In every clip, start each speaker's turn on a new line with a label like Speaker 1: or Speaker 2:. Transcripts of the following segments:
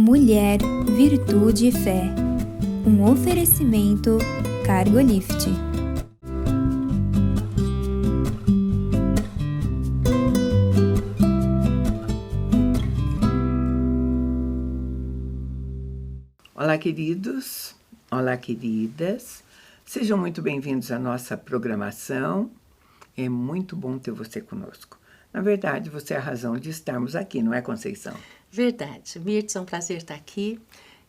Speaker 1: Mulher, Virtude e Fé. Um oferecimento Cargolift.
Speaker 2: Olá, queridos. Olá, queridas. Sejam muito bem-vindos à nossa programação. É muito bom ter você conosco. Na verdade, você é a razão de estarmos aqui, não é, Conceição?
Speaker 3: Verdade. Mirtz, é um prazer estar aqui.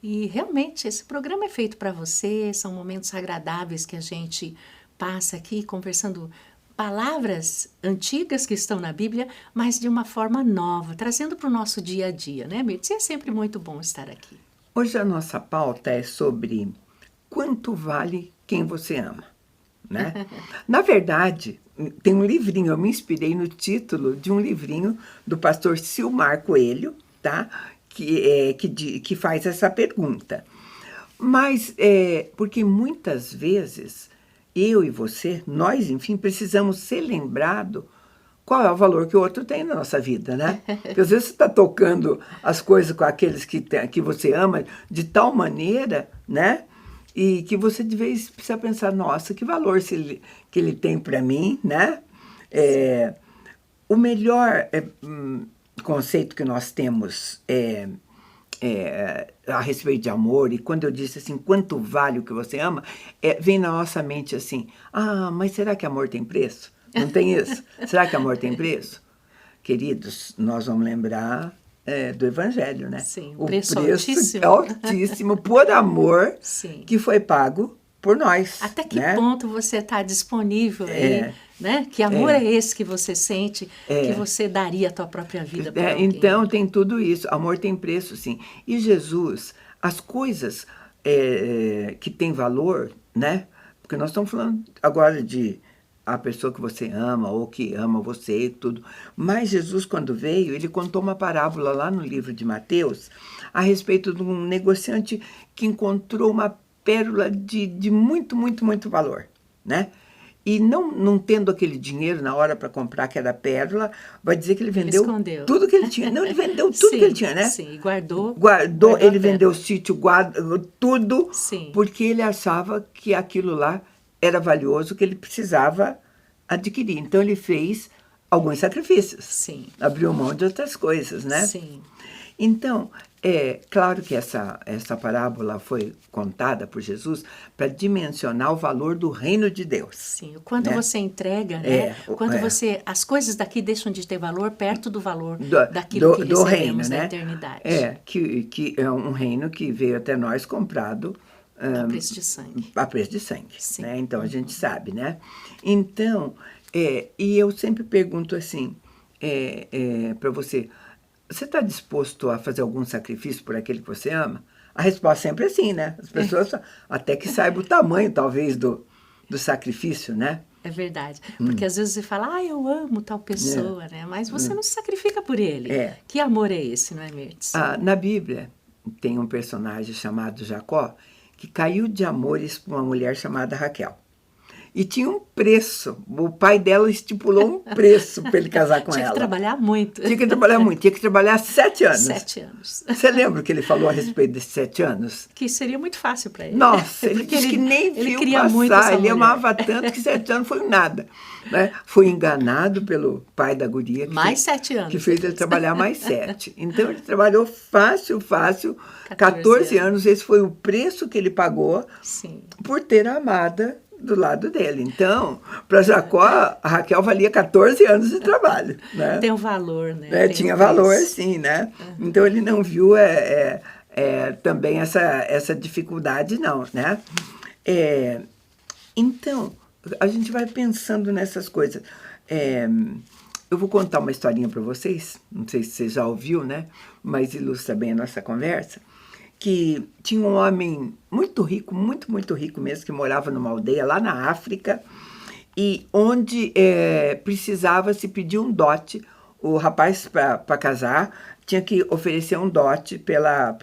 Speaker 3: E realmente, esse programa é feito para você, são momentos agradáveis que a gente passa aqui conversando palavras antigas que estão na Bíblia, mas de uma forma nova, trazendo para o nosso dia a dia, né, Mirtz? E é sempre muito bom estar aqui.
Speaker 2: Hoje a nossa pauta é sobre quanto vale quem você ama, né? Na verdade, tem um livrinho, eu me inspirei no título de um livrinho do pastor Silmar Coelho, tá? Que faz essa pergunta. Mas, porque muitas vezes, eu e você, nós, enfim, precisamos ser lembrados qual é o valor que o outro tem na nossa vida, né? Porque às vezes você está tocando as coisas com aqueles que você ama de tal maneira, né? E que você de vez precisa pensar, nossa, que valor que ele tem para mim, né? O melhor conceito que nós temos a respeito de amor, e quando eu disse assim, quanto vale o que você ama, vem na nossa mente assim, mas será que amor tem preço? Não tem isso? Será que amor tem preço? Queridos, nós vamos lembrar do Evangelho, né?
Speaker 3: Sim,
Speaker 2: o
Speaker 3: preço
Speaker 2: preço altíssimo por amor. Sim. Que foi pago por nós.
Speaker 3: Até que ponto você está disponível aí, né? Que amor é esse que você sente, que você daria a tua própria vida para alguém?
Speaker 2: Então, tem tudo isso. Amor tem preço, sim. E Jesus, as coisas que têm valor, né? Porque nós estamos falando agora de a pessoa que você ama ou que ama você e tudo. Mas Jesus, quando veio, ele contou uma parábola lá no livro de Mateus a respeito de um negociante que encontrou uma pérola de muito, muito, muito valor, né? E não tendo aquele dinheiro na hora para comprar aquela pérola, vai dizer que ele vendeu tudo que ele tinha. Não, ele vendeu tudo que ele tinha, né?
Speaker 3: Sim, guardou
Speaker 2: ele vendeu o sítio, guardou tudo, sim, porque ele achava que aquilo lá era valioso, que ele precisava adquirir. Então, ele fez alguns sacrifícios.
Speaker 3: Sim.
Speaker 2: Abriu mão de outras coisas, né?
Speaker 3: Sim.
Speaker 2: Então, claro que essa parábola foi contada por Jesus para dimensionar o valor do reino de Deus.
Speaker 3: Sim, o quanto você entrega, né? Quando as coisas daqui deixam de ter valor perto do valor daquilo que recebemos reino, na eternidade.
Speaker 2: Que é um reino que veio até nós comprado
Speaker 3: a preço de sangue.
Speaker 2: A preço de sangue, né? Então, a gente sabe, né? Então, e eu sempre pergunto assim, para você está disposto a fazer algum sacrifício por aquele que você ama? A resposta sempre é sim, né? As pessoas, até que saibam o tamanho, talvez, do sacrifício, né?
Speaker 3: É verdade. Porque às vezes você fala, eu amo tal pessoa, né? Mas você não se sacrifica por ele. Que amor é esse, não é, Mirtz?
Speaker 2: Na Bíblia, tem um personagem chamado Jacó, que caiu de amores por uma mulher chamada Raquel. E tinha um preço. O pai dela estipulou um preço para ele casar com ela.
Speaker 3: Tinha que trabalhar muito.
Speaker 2: Tinha que trabalhar muito. Tinha que trabalhar 7 anos.
Speaker 3: 7 anos.
Speaker 2: Você lembra o que ele falou a respeito desses 7 anos?
Speaker 3: Que seria muito fácil para ele.
Speaker 2: Nossa, ele disse que nem viu passar. Ele amava tanto que 7 anos foi nada. Né? Foi enganado pelo pai da guria.
Speaker 3: Mais 7 anos.
Speaker 2: Que fez ele trabalhar mais 7. Então, ele trabalhou fácil. 14 anos. Esse foi o preço que ele pagou.
Speaker 3: Sim.
Speaker 2: Por ter a amada do lado dele. Então, para Jacó, a Raquel valia 14 anos de trabalho. Né?
Speaker 3: Tem um valor, né?
Speaker 2: Tinha valor, sim, né? Então, ele não viu também essa dificuldade, não, né? Então, a gente vai pensando nessas coisas. Eu vou contar uma historinha para vocês, não sei se você já ouviu, né? Mas ilustra bem a nossa conversa. Que tinha um homem muito rico, muito, muito rico mesmo, que morava numa aldeia lá na África, e onde precisava se pedir um dote. O rapaz, para casar, tinha que oferecer um dote pela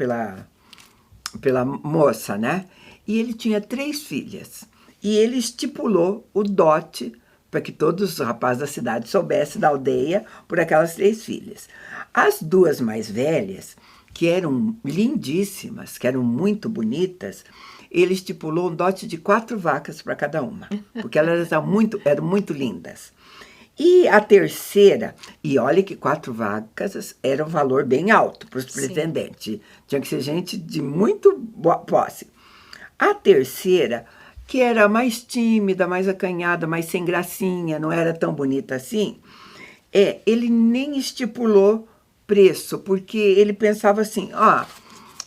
Speaker 2: moça, né? E ele tinha 3 filhas. E ele estipulou o dote para que todos os rapazes da cidade soubessem da aldeia por aquelas 3 filhas. As 2 mais velhas que eram lindíssimas, que eram muito bonitas, ele estipulou um dote de 4 vacas para cada uma, porque elas eram muito lindas. E a terceira, e olha que 4 vacas era um valor bem alto para os pretendentes. Tinha que ser gente de muito boa posse. A terceira, que era mais tímida, mais acanhada, mais sem gracinha, não era tão bonita assim, ele nem estipulou preço, porque ele pensava assim,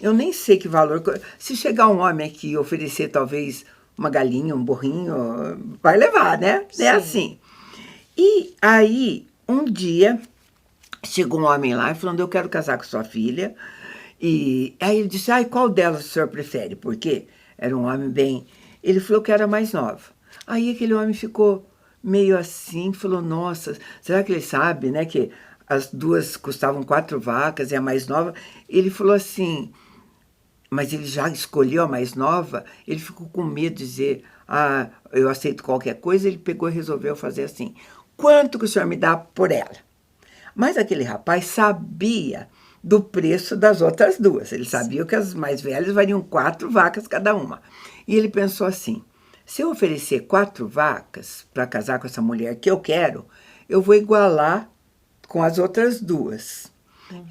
Speaker 2: eu nem sei que valor. Se chegar um homem aqui e oferecer talvez uma galinha, um burrinho, vai levar, né?
Speaker 3: Sim.
Speaker 2: É assim. E aí, um dia, chegou um homem lá e falando, eu quero casar com sua filha. E aí ele disse, qual delas o senhor prefere? Porque era um homem bem... Ele falou que era mais nova. Aí aquele homem ficou meio assim, falou, nossa, será que ele sabe, né, que as duas custavam 4 vacas e a mais nova? Ele falou assim, mas ele já escolheu a mais nova, ele ficou com medo de dizer, eu aceito qualquer coisa, ele pegou e resolveu fazer assim, quanto que o senhor me dá por ela? Mas aquele rapaz sabia do preço das outras duas. Ele sabia que as mais velhas valiam 4 vacas cada uma. E ele pensou assim, se eu oferecer 4 vacas para casar com essa mulher que eu quero, eu vou igualar com as outras duas.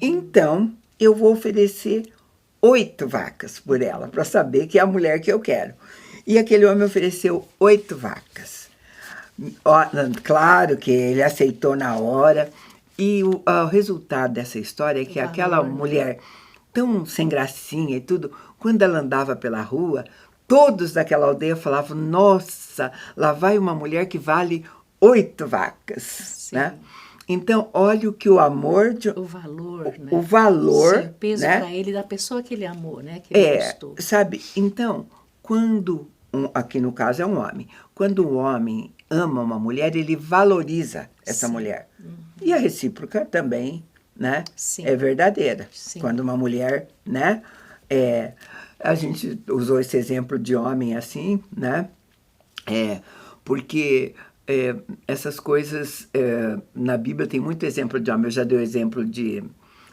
Speaker 2: Então, eu vou oferecer 8 vacas por ela, para saber que é a mulher que eu quero. E aquele homem ofereceu 8 vacas. Claro que ele aceitou na hora. E o resultado dessa história é que aquela mulher, tão sem gracinha e tudo, quando ela andava pela rua, todos daquela aldeia falavam, nossa, lá vai uma mulher que vale 8 vacas. Sim. Né? Então, olha o que o amor...
Speaker 3: O valor, né?
Speaker 2: O valor...
Speaker 3: Sim, o peso, né? Para ele da pessoa que ele amou, né? Que ele gostou.
Speaker 2: Sabe? Então, quando... aqui no caso é um homem. Quando um homem ama uma mulher, ele valoriza essa mulher. E a recíproca também, né?
Speaker 3: Sim.
Speaker 2: É verdadeira.
Speaker 3: Sim.
Speaker 2: Quando uma mulher, né? A gente usou esse exemplo de homem assim, né? Porque essas coisas, na Bíblia tem muito exemplo de homem. Eu já dei o exemplo de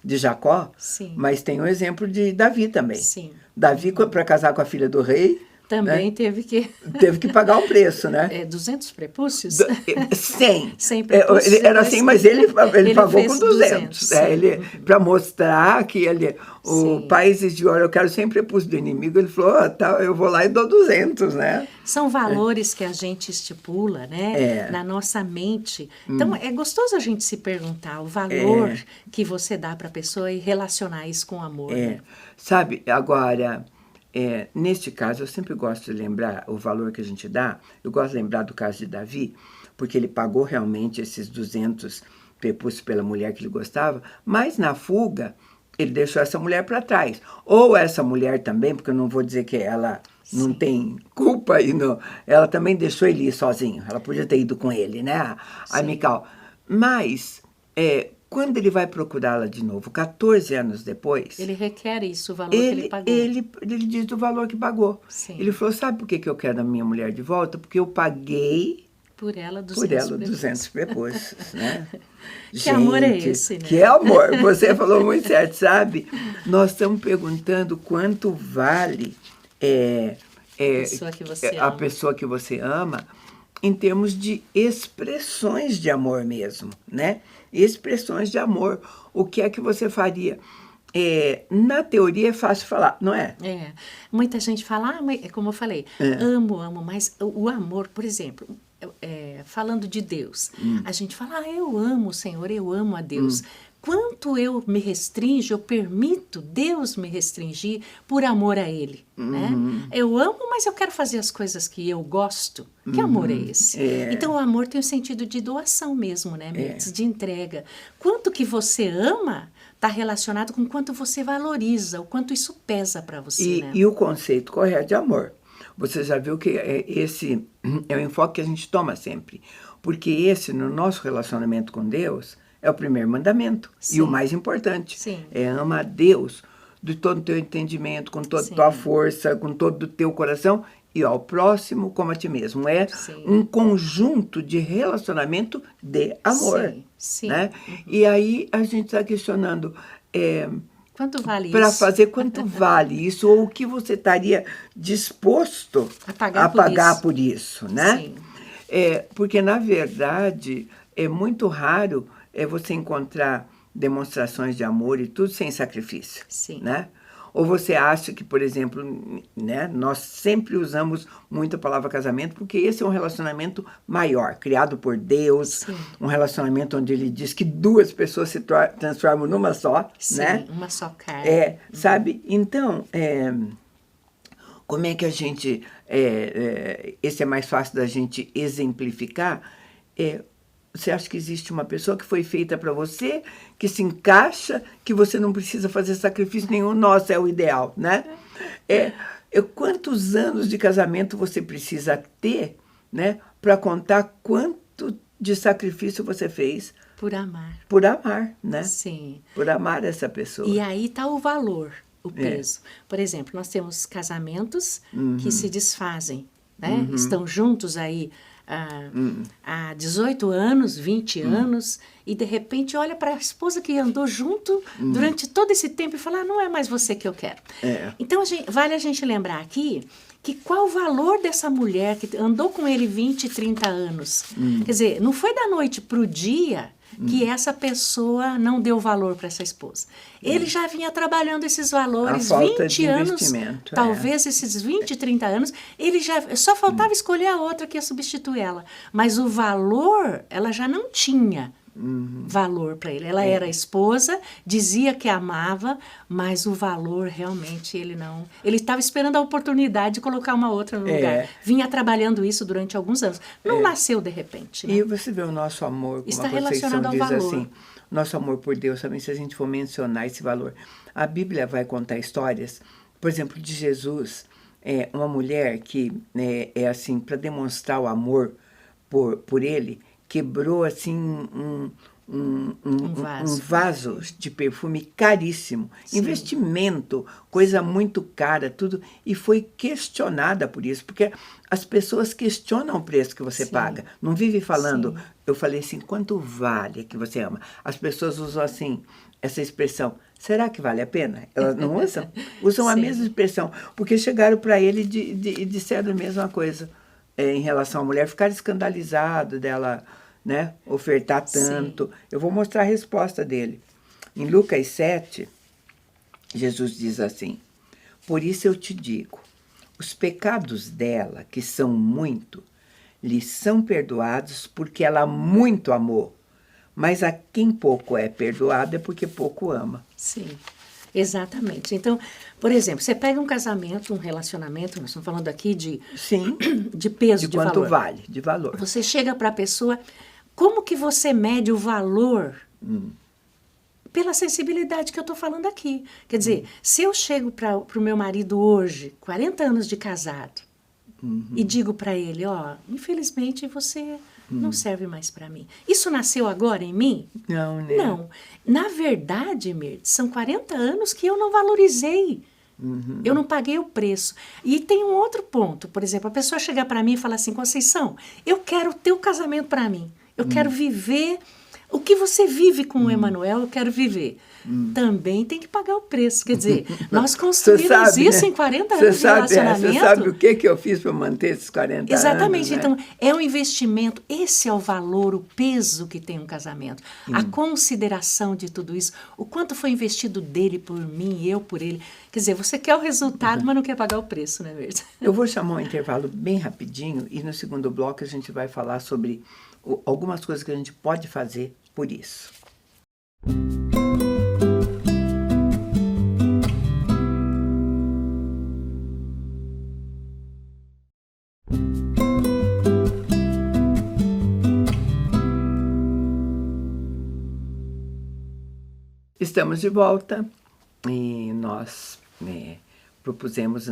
Speaker 2: Jacó, sim, mas tem o exemplo de Davi também.
Speaker 3: Sim.
Speaker 2: Davi, para casar com a filha do rei,
Speaker 3: também, né?
Speaker 2: Teve que pagar o preço, né?
Speaker 3: 200 prepúcios?
Speaker 2: 100.
Speaker 3: 100 prepúcios.
Speaker 2: Ele era assim, mas ele pagou com 200.
Speaker 3: Ele
Speaker 2: para mostrar que o pai exigiu, olha, eu quero 100 prepúcios do inimigo. Ele falou, tá, eu vou lá e dou 200, né?
Speaker 3: São valores que a gente estipula, né? Na nossa mente. Então, é gostoso a gente se perguntar o valor que você dá para a pessoa e relacionar isso com amor. Né?
Speaker 2: Sabe, agora... neste caso, eu sempre gosto de lembrar o valor que a gente dá. Eu gosto de lembrar do caso de Davi, porque ele pagou realmente esses 200 prepúcios pela mulher que ele gostava, mas na fuga, ele deixou essa mulher para trás. Ou essa mulher também, porque eu não vou dizer que ela não tem culpa, ela também deixou ele ir sozinho. Ela podia ter ido com ele, né, a Mical. Mas... quando ele vai procurá-la de novo, 14 anos depois...
Speaker 3: Ele requer isso, o valor que ele pagou.
Speaker 2: Ele diz do valor que pagou.
Speaker 3: Sim.
Speaker 2: Ele falou, sabe por que eu quero a minha mulher de volta? Porque eu paguei...
Speaker 3: Por ela 200
Speaker 2: prepúcios. Né?
Speaker 3: Que gente, amor é esse, né?
Speaker 2: Que amor, você falou muito certo, sabe? Nós estamos perguntando quanto vale a pessoa que você ama em termos de expressões de amor mesmo, né? Expressões de amor. O que é que você faria? Na teoria é fácil falar, não é?
Speaker 3: Muita gente fala, como eu falei, amo, mas o amor, por exemplo, falando de Deus, a gente fala, eu amo o Senhor, eu amo a Deus. Quanto eu me restringo, eu permito Deus me restringir por amor a Ele, né? Eu amo, mas eu quero fazer as coisas que eu gosto. Que amor é esse? Então, o amor tem o sentido de doação mesmo, né, Mirtz? De entrega. Quanto que você ama está relacionado com quanto você valoriza, o quanto isso pesa para você, né?
Speaker 2: E o conceito correto de amor. Você já viu que esse é o enfoque que a gente toma sempre. Porque esse, no nosso relacionamento com Deus... é o primeiro mandamento. Sim. E o mais importante.
Speaker 3: Sim.
Speaker 2: Ama a Deus de todo o teu entendimento, com toda a tua força, com todo o teu coração, e ao próximo como a ti mesmo. Um conjunto de relacionamento de amor.
Speaker 3: Sim.
Speaker 2: Né? E aí a gente está questionando,
Speaker 3: Quanto vale
Speaker 2: para
Speaker 3: isso?
Speaker 2: fazer quanto vale isso, ou o que você estaria disposto
Speaker 3: A pagar
Speaker 2: a
Speaker 3: por
Speaker 2: pagar
Speaker 3: isso.
Speaker 2: por isso, né?
Speaker 3: Sim.
Speaker 2: Porque, na verdade, é muito raro você encontrar demonstrações de amor e tudo sem sacrifício,
Speaker 3: Sim.
Speaker 2: né? Ou você acha que, por exemplo, né, nós sempre usamos muito a palavra casamento porque esse é um relacionamento maior, criado por Deus,
Speaker 3: Sim.
Speaker 2: um relacionamento onde ele diz que duas pessoas se transformam numa só,
Speaker 3: Sim,
Speaker 2: né?
Speaker 3: uma só carne.
Speaker 2: Sabe? Então, como é que a gente... esse é mais fácil da gente exemplificar. Você acha que existe uma pessoa que foi feita para você, que se encaixa, que você não precisa fazer sacrifício nenhum? Nossa, é o ideal, né? Quantos anos de casamento você precisa ter, né, para contar quanto de sacrifício você fez
Speaker 3: Por amar.
Speaker 2: por amar, né?
Speaker 3: Sim.
Speaker 2: Por amar essa pessoa.
Speaker 3: E aí está o valor, o peso. Por exemplo, nós temos casamentos que se desfazem, né? Estão juntos aí há 18 anos, 20 anos, e de repente olha para a esposa que andou junto durante todo esse tempo e fala, não é mais você que eu quero. Então, vale a gente lembrar aqui que qual o valor dessa mulher que andou com ele 20, 30 anos. Quer dizer, não foi da noite para o dia que essa pessoa não deu valor para essa esposa. Ele já vinha trabalhando esses valores 20 anos, talvez esses 20, 30 anos, ele já só faltava escolher a outra que ia substituir ela. Mas o valor, ela já não tinha valor para ele. Ela era esposa, dizia que amava, mas o valor realmente ele não... Ele estava esperando a oportunidade de colocar uma outra no lugar. Vinha trabalhando isso durante alguns anos. Não nasceu de repente. Né?
Speaker 2: E você vê o nosso amor, como
Speaker 3: está
Speaker 2: a Conceição
Speaker 3: relacionado ao
Speaker 2: diz
Speaker 3: valor.
Speaker 2: assim, nosso amor por Deus também, se a gente for mencionar esse valor. A Bíblia vai contar histórias, por exemplo, de Jesus, uma mulher que assim, para demonstrar o amor por ele, quebrou assim um vaso de perfume caríssimo,
Speaker 3: Sim.
Speaker 2: investimento, coisa muito cara, tudo, e foi questionada por isso, porque as pessoas questionam o preço que você paga, não vive falando, eu falei assim, quanto vale que você ama? As pessoas usam assim, essa expressão, será que vale a pena? Elas não usam? Usam a mesma expressão, porque chegaram para ele e disseram a mesma coisa em relação à mulher, ficaram escandalizados dela, né, ofertar tanto. Sim. Eu vou mostrar a resposta dele. Em Lucas 7, Jesus diz assim, por isso eu te digo, os pecados dela, que são muito, lhe são perdoados porque ela muito amou. Mas a quem pouco é perdoado é porque pouco ama.
Speaker 3: Sim, exatamente. Então, por exemplo, você pega um casamento, um relacionamento, nós estamos falando aqui de peso, de
Speaker 2: quanto
Speaker 3: valor.
Speaker 2: Vale, de valor.
Speaker 3: Você chega para a pessoa, como que você mede o valor? Pela sensibilidade que eu estou falando aqui. Quer dizer, se eu chego para o meu marido hoje, 40 anos de casado, e digo para ele, ó, infelizmente você não serve mais para mim. Isso nasceu agora em mim?
Speaker 2: Não, né?
Speaker 3: Não. Na verdade, Mirth, são 40 anos que eu não valorizei. Eu não paguei o preço. E tem um outro ponto, por exemplo, a pessoa chegar para mim e falar assim, Conceição, eu quero o teu casamento para mim. Eu quero viver o que você vive com o Emanuel, eu quero viver. Também tem que pagar o preço. Quer dizer, nós construímos isso, né? Em 40 anos de relacionamento.
Speaker 2: Você sabe o que eu fiz para manter esses 40
Speaker 3: Exatamente.
Speaker 2: anos? Né?
Speaker 3: Então, é um investimento. Esse é o valor, o peso que tem um casamento. A consideração de tudo isso. O quanto foi investido dele por mim, eu por ele. Quer dizer, você quer o resultado, mas não quer pagar o preço, não é verdade?
Speaker 2: Eu vou chamar um intervalo bem rapidinho e no segundo bloco a gente vai falar sobre algumas coisas que a gente pode fazer por isso. Estamos de volta e nós propusemos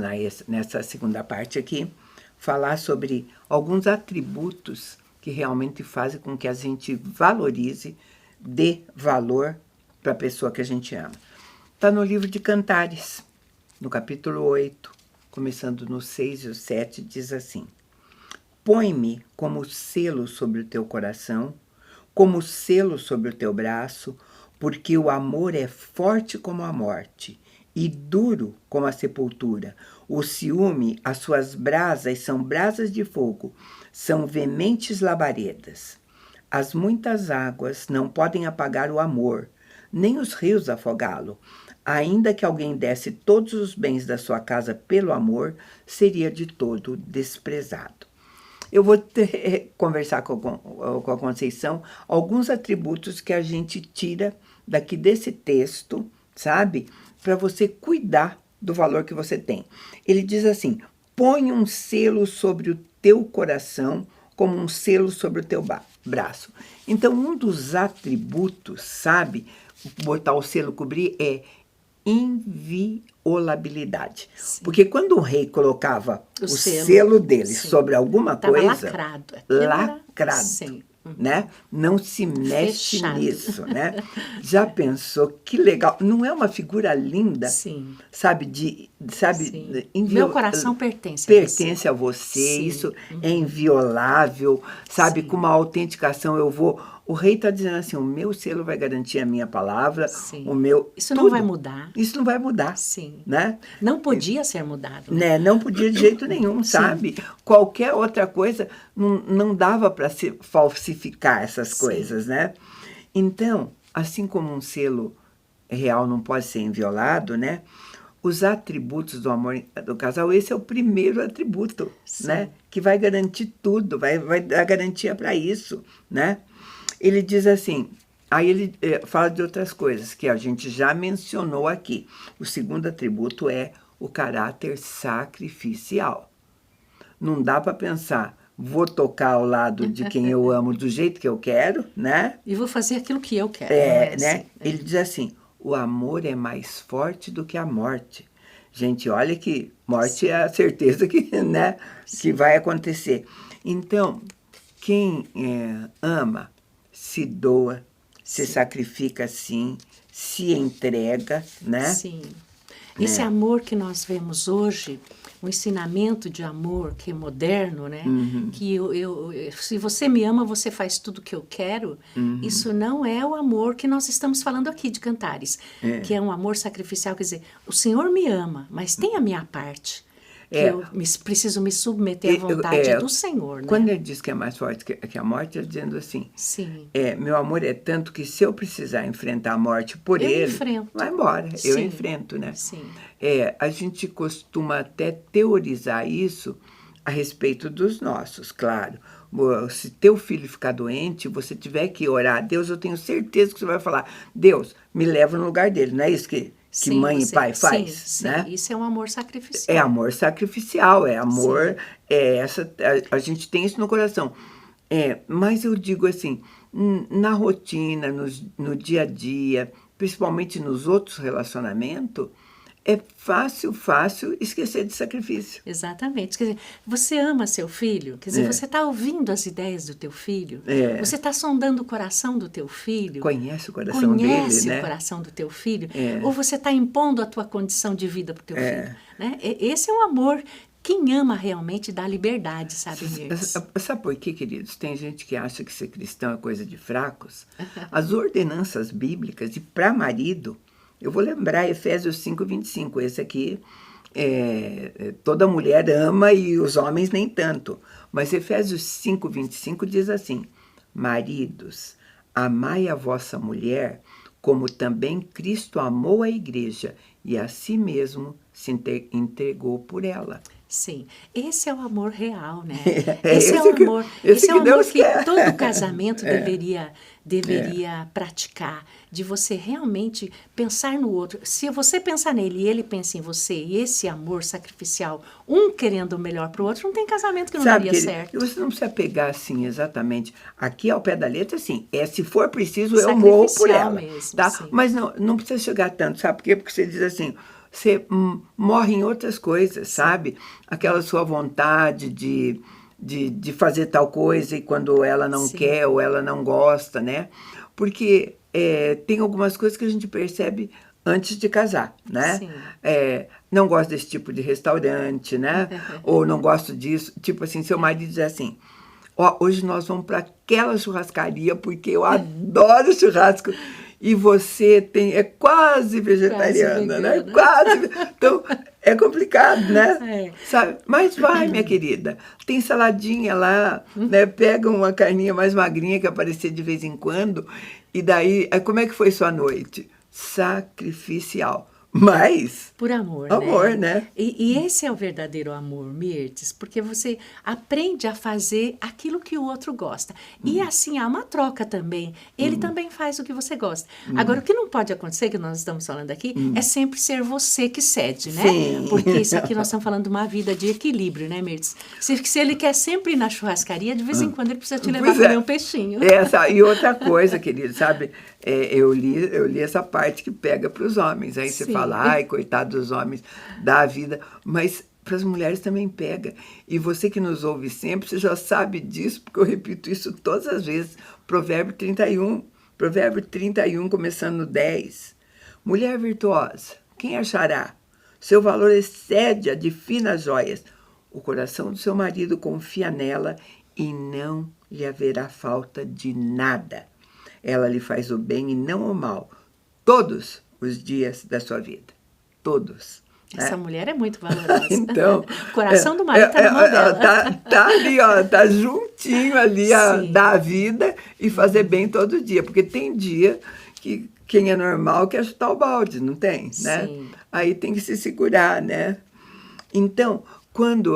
Speaker 2: nessa segunda parte aqui falar sobre alguns atributos que realmente fazem com que a gente valorize, dê valor para a pessoa que a gente ama. Está no livro de Cantares, no capítulo 8, começando no 6 e o 7, diz assim, põe-me como selo sobre o teu coração, como selo sobre o teu braço, porque o amor é forte como a morte e duro como a sepultura. O ciúme, as suas brasas são brasas de fogo, são veementes labaredas. As muitas águas não podem apagar o amor, nem os rios afogá-lo. Ainda que alguém desse todos os bens da sua casa pelo amor, seria de todo desprezado. Eu vou conversar com a Conceição alguns atributos que a gente tira daqui desse texto, sabe? Para você cuidar do valor que você tem. Ele diz assim: põe um selo sobre o teu coração como um selo sobre o teu braço. Então, um dos atributos, sabe? Botar o selo, cobrir, é inviolabilidade.
Speaker 3: Sim.
Speaker 2: Porque quando o rei colocava o selo dele sobre alguma coisa... Lacrado.
Speaker 3: Sim.
Speaker 2: Né? Não se mexe
Speaker 3: Fechado.
Speaker 2: nisso, né? Já pensou? Que legal. Não é uma figura linda?
Speaker 3: Sim.
Speaker 2: Sabe?
Speaker 3: Sim. Meu coração pertence
Speaker 2: a você.
Speaker 3: Sim.
Speaker 2: Isso é inviolável, sabe?
Speaker 3: Sim.
Speaker 2: Com uma autenticação eu vou... O rei está dizendo assim, o meu selo vai garantir a minha palavra,
Speaker 3: Sim.
Speaker 2: o meu...
Speaker 3: Isso não vai mudar.
Speaker 2: Isso não vai mudar.
Speaker 3: Sim.
Speaker 2: Né?
Speaker 3: Não podia ser mudado. Né?
Speaker 2: Não podia de jeito nenhum, sabe? Qualquer outra coisa não dava para se falsificar essas coisas, né? Então, assim como um selo real não pode ser inviolado, né? Os atributos do amor do casal, esse é o primeiro atributo, né? Que vai garantir tudo, vai dar garantia para isso, né? Ele diz assim, aí ele fala de outras coisas que a gente já mencionou aqui. O segundo atributo é o caráter sacrificial. Não dá para pensar, vou tocar ao lado de quem eu amo do jeito que eu quero, né?
Speaker 3: E vou fazer aquilo que eu quero.
Speaker 2: Né? Ele diz assim, o amor é mais forte do que a morte. Gente, olha que morte é a certeza que, né, que vai acontecer. Então, quem ama, se doa, se sacrifica assim, se entrega, né?
Speaker 3: Sim. Esse amor que nós vemos hoje, um ensinamento de amor que é moderno, né? Que se você me ama, você faz tudo o que eu quero. Isso não é o amor que nós estamos falando aqui de Cantares, que é um amor sacrificial. Quer dizer, o Senhor me ama, mas tem a minha parte. Que eu preciso me submeter à vontade do Senhor. Né?
Speaker 2: Quando ele diz que é mais forte que a morte, ele dizendo assim,
Speaker 3: Sim.
Speaker 2: Meu amor é tanto que se eu precisar enfrentar a morte por ele, vai embora, eu enfrento, né?
Speaker 3: Sim.
Speaker 2: A gente costuma até teorizar isso a respeito dos nossos, claro. Se teu filho ficar doente, você tiver que orar a Deus, eu tenho certeza que você vai falar, Deus, me leva no lugar dele, não é isso que mãe e pai faz,
Speaker 3: sim,
Speaker 2: né?
Speaker 3: Isso é um amor sacrificial.
Speaker 2: É amor sacrificial, é amor... a gente tem isso no coração. Mas eu digo assim, na rotina, no dia a dia, principalmente nos outros relacionamentos, é fácil esquecer de sacrifício.
Speaker 3: Exatamente. Quer dizer, você ama seu filho, quer dizer, você está ouvindo as ideias do teu filho, você está sondando o coração do teu filho.
Speaker 2: Conhece o coração dele, né?
Speaker 3: Conhece o coração do teu filho. Ou você está impondo a tua condição de vida para o teu filho. Né? Esse é o amor. Quem ama realmente dá liberdade, sabe, Mirtz?
Speaker 2: Sabe por quê, queridos? Tem gente que acha que ser cristão é coisa de fracos. As ordenanças bíblicas, e para marido... Eu vou lembrar Efésios 5:25, esse aqui, toda mulher ama e os homens nem tanto. Mas Efésios 5:25 diz assim, maridos, amai a vossa mulher, como também Cristo amou a igreja e a si mesmo se entregou por ela.
Speaker 3: Sim, esse é o amor real, né?
Speaker 2: Esse é o amor
Speaker 3: que todo casamento deveria praticar, de você realmente pensar no outro. Se você pensar nele e ele pensa em você, e esse amor sacrificial, um querendo o melhor para o outro, não tem casamento que não daria certo.
Speaker 2: Você não precisa pegar assim exatamente, aqui ao pé da letra, assim, se for preciso eu morro por ela.
Speaker 3: Mesmo,
Speaker 2: tá?
Speaker 3: Sim.
Speaker 2: Mas não precisa chegar tanto, sabe por quê? Porque você diz assim, você morre em outras coisas, sabe? Aquela sua vontade de fazer tal coisa e quando ela não quer ou ela não gosta, né? Porque tem algumas coisas que a gente percebe antes de casar, né?
Speaker 3: Sim.
Speaker 2: Não gosto desse tipo de restaurante, né? Ou não gosto disso. Tipo assim, seu marido diz assim, hoje nós vamos para aquela churrascaria porque eu adoro churrasco. e você é quase vegetariana, né? Quase. Então, é complicado, né? Sabe? Mas vai, minha querida. Tem saladinha lá, né? Pega uma carninha mais magrinha que aparecer de vez em quando. E daí, como é que foi sua noite? Sacrificial. Mas...
Speaker 3: Por amor,
Speaker 2: né?
Speaker 3: E esse é o verdadeiro amor, Mirtes, porque você aprende a fazer aquilo que o outro gosta. E assim, há uma troca também. Ele também faz o que você gosta. Agora, o que não pode acontecer, que nós estamos falando aqui, é sempre ser você que cede, né?
Speaker 2: Sim.
Speaker 3: Porque isso aqui nós estamos falando de uma vida de equilíbrio, né, Mirtes? Se ele quer sempre ir na churrascaria, de vez em quando ele precisa te levar a comer um peixinho.
Speaker 2: E outra coisa, querido, sabe? Eu li essa parte que pega para os homens. Aí você fala, ai, coitado dos homens, dá a vida. Mas para as mulheres também pega. E você que nos ouve sempre, você já sabe disso, porque eu repito isso todas as vezes. Provérbio 31, começando no 10. Mulher virtuosa, quem achará? Seu valor excede a de finas joias. O coração do seu marido confia nela e não lhe haverá falta de nada. Ela lhe faz o bem e não o mal, todos os dias da sua vida. Todos.
Speaker 3: Essa mulher é muito valorosa.
Speaker 2: Então,
Speaker 3: o coração do marido está na mão dela.
Speaker 2: Tá ali, ó, tá juntinho ali a dar a vida e fazer bem todo dia. Porque tem dia que quem é normal quer chutar o balde, não tem? Né?
Speaker 3: Sim.
Speaker 2: Aí tem que se segurar, né? Então,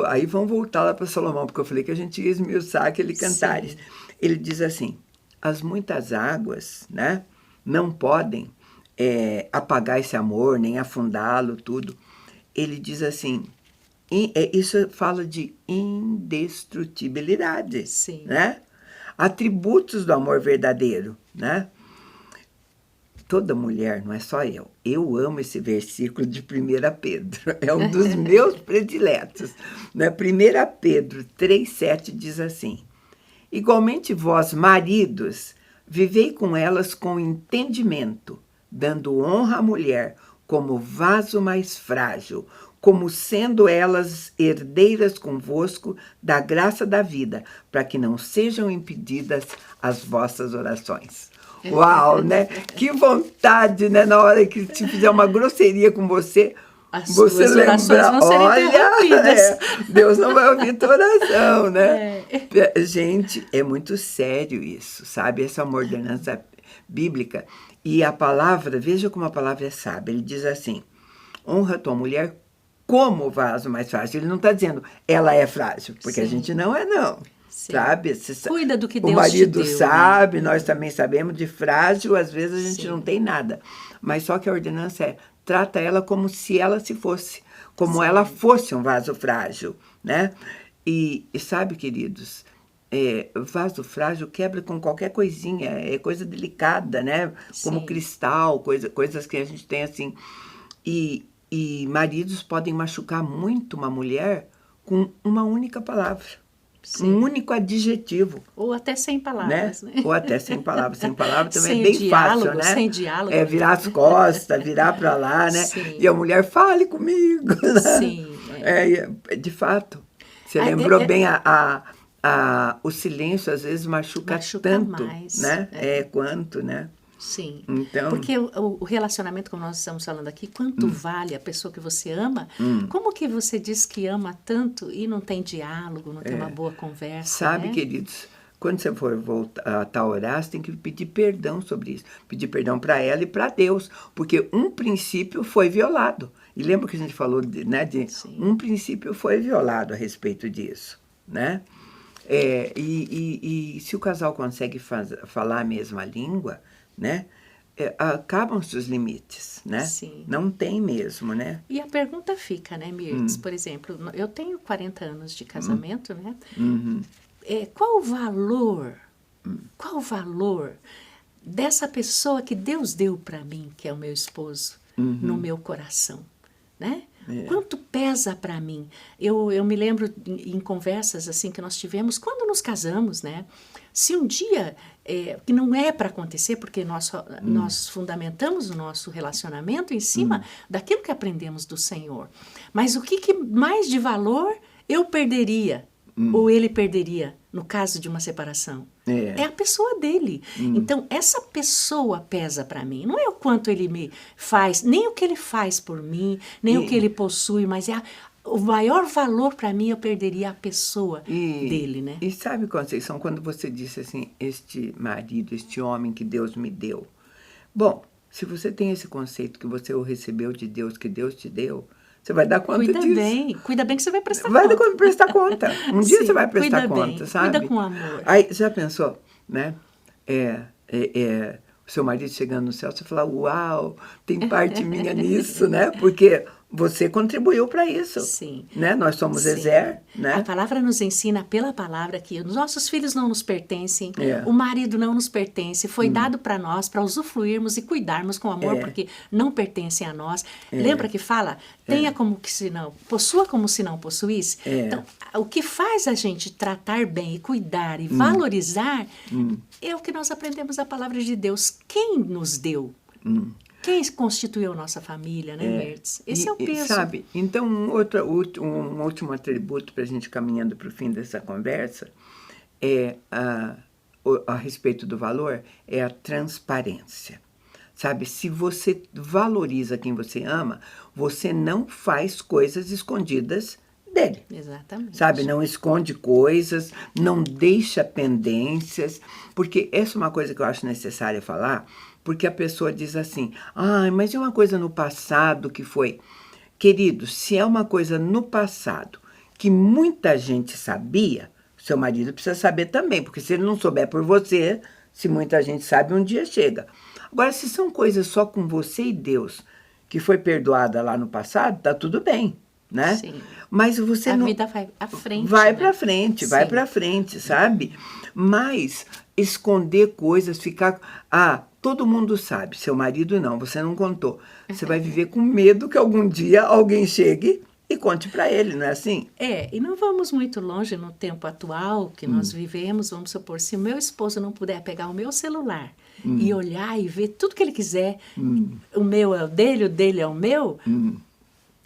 Speaker 2: aí vamos voltar lá para Salomão, porque eu falei que a gente ia esmiuçar aquele Cantares. Ele diz assim, as muitas águas, né, não podem apagar esse amor, nem afundá-lo, tudo. Ele diz assim, isso fala de indestrutibilidade, né? Atributos do amor verdadeiro, né? Toda mulher, não é só eu amo esse versículo de 1 Pedro, é um dos meus prediletos. Né? 1 Pedro 3,7 diz assim, igualmente vós, maridos, vivei com elas com entendimento, dando honra à mulher como vaso mais frágil, como sendo elas herdeiras convosco da graça da vida, para que não sejam impedidas as vossas orações. Uau, né? Que vontade, né? Na hora que se fizer uma grosseria com você, você lembra, olha, Deus não vai ouvir tua oração, né? Gente, é muito sério isso, sabe? Essa é uma ordenança bíblica. E a palavra, veja como a palavra é sábia. Ele diz assim, honra tua mulher como vaso mais frágil. Ele não está dizendo, ela é frágil, porque a gente não é, não. Sabe?
Speaker 3: Cuida do que Deus
Speaker 2: te deu. O marido
Speaker 3: deu,
Speaker 2: sabe,
Speaker 3: né?
Speaker 2: Nós também sabemos, de frágil, às vezes a gente não tem nada. Mas só que a ordenança trata ela como se ela se fosse, como ela fosse um vaso frágil, né? E sabe, queridos, vaso frágil quebra com qualquer coisinha, é coisa delicada, né? Como cristal, coisas que a gente tem assim. E maridos podem machucar muito uma mulher com uma única palavra. Um único adjetivo.
Speaker 3: Ou até sem palavras, né?
Speaker 2: Ou até sem palavras. Sem palavras também
Speaker 3: sem
Speaker 2: é bem
Speaker 3: diálogo,
Speaker 2: fácil, né?
Speaker 3: Sem diálogo.
Speaker 2: Virar as costas, virar para lá, né? E a mulher, fale comigo. Né?
Speaker 3: Sim.
Speaker 2: De fato. Você lembrou bem o silêncio, às vezes, machuca tanto,
Speaker 3: mais,
Speaker 2: né? Quanto, né?
Speaker 3: Sim,
Speaker 2: então,
Speaker 3: porque o relacionamento, como nós estamos falando aqui, quanto vale a pessoa que você ama? Como que você diz que ama tanto e não tem diálogo, não tem uma boa conversa?
Speaker 2: Sabe,
Speaker 3: né?
Speaker 2: queridos, quando você for voltar a orar, você tem que pedir perdão sobre isso. Pedir perdão para ela e para Deus, porque um princípio foi violado. E lembra que a gente falou, né, de um princípio foi violado a respeito disso, né? E se o casal consegue falar a mesma língua, né? Acabam-se os limites, né?
Speaker 3: Sim.
Speaker 2: Não tem mesmo, né?
Speaker 3: E a pergunta fica, né, Mirtes? Por exemplo, eu tenho 40 anos de casamento, né? Qual o valor dessa pessoa que Deus deu para mim, que é o meu esposo, no meu coração, né? Quanto pesa para mim? Eu me lembro em conversas assim que nós tivemos quando nos casamos, né? Se um dia, que não é para acontecer, porque nós fundamentamos o nosso relacionamento em cima daquilo que aprendemos do Senhor. Mas o que mais de valor eu perderia ou ele perderia no caso de uma separação?
Speaker 2: É.
Speaker 3: É a pessoa dele. Então, essa pessoa pesa para mim. Não é o quanto ele me faz, nem o que ele faz por mim, nem o que ele possui, mas o maior valor para mim eu perderia a pessoa dele, né?
Speaker 2: E sabe, Conceição, quando você disse assim, este marido, este homem que Deus me deu. Bom, se você tem esse conceito que você o recebeu de Deus, que Deus te deu, você vai dar conta disso.
Speaker 3: Cuida bem que você vai prestar
Speaker 2: Vai
Speaker 3: conta.
Speaker 2: prestar conta. Um dia
Speaker 3: Sim,
Speaker 2: você vai prestar
Speaker 3: cuida
Speaker 2: conta,
Speaker 3: bem,
Speaker 2: sabe?
Speaker 3: cuida com amor.
Speaker 2: Aí, já pensou, né? O seu marido chegando no céu, você fala, uau, tem parte minha nisso, né? Porque você contribuiu para isso.
Speaker 3: Sim.
Speaker 2: Né? Nós somos
Speaker 3: Sim.
Speaker 2: Ezer, né?
Speaker 3: A palavra nos ensina pela palavra que os nossos filhos não nos pertencem,
Speaker 2: É.
Speaker 3: o marido não nos pertence, foi dado para nós, para usufruirmos e cuidarmos com amor, porque não pertencem a nós. Lembra que fala, tenha como que se não, possua como se não possuísse? Então, o que faz a gente tratar bem e cuidar e valorizar é o que nós aprendemos da palavra de Deus. Quem nos deu? Quem constituiu nossa família, né, Mertz? Esse é o peso.
Speaker 2: Sabe, então um último atributo para a gente caminhando para o fim dessa conversa a respeito do valor é a transparência. Sabe, se você valoriza quem você ama, você não faz coisas escondidas dele.
Speaker 3: Exatamente.
Speaker 2: Sabe, não esconde coisas, não deixa pendências, porque essa é uma coisa que eu acho necessária falar, porque a pessoa diz assim, mas é uma coisa no passado que foi. Querido, se é uma coisa no passado que muita gente sabia, seu marido precisa saber também, porque se ele não souber por você, se muita gente sabe, um dia chega. Agora, se são coisas só com você e Deus, que foi perdoada lá no passado, tá tudo bem, né?
Speaker 3: Sim.
Speaker 2: Mas você
Speaker 3: a
Speaker 2: não...
Speaker 3: vida vai à frente.
Speaker 2: Vai
Speaker 3: né?
Speaker 2: pra frente, vai pra frente, sabe? Mas esconder coisas, ficar... todo mundo sabe, seu marido não, você não contou. Você vai viver com medo que algum dia alguém chegue e conte pra ele, não é assim?
Speaker 3: E não vamos muito longe no tempo atual que nós vivemos, vamos supor, se meu esposo não puder pegar o meu celular e olhar e ver tudo que ele quiser, o meu é o dele é o meu,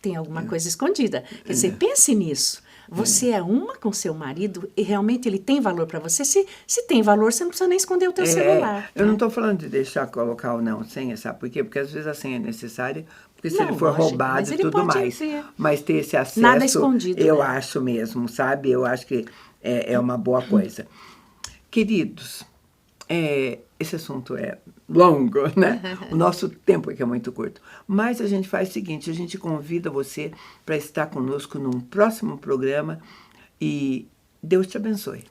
Speaker 3: tem alguma coisa escondida. Quer dizer, pense nisso. Você é uma com seu marido e realmente ele tem valor para você. Se tem valor, você não precisa nem esconder o teu celular.
Speaker 2: Eu não estou falando de deixar colocar ou não senha, sabe por quê? Porque às vezes a senha é necessária, porque se
Speaker 3: Não,
Speaker 2: ele for
Speaker 3: lógico,
Speaker 2: roubado
Speaker 3: mas
Speaker 2: e
Speaker 3: ele
Speaker 2: tudo
Speaker 3: pode
Speaker 2: mais.
Speaker 3: ver.
Speaker 2: Mas ter esse acesso,
Speaker 3: Nada escondido,
Speaker 2: eu
Speaker 3: né?
Speaker 2: acho mesmo, sabe? Eu acho que é uma boa coisa. Queridos, esse assunto é longo, né? O nosso tempo aqui é muito curto. Mas a gente faz o seguinte, a gente convida você para estar conosco num próximo programa e Deus te abençoe.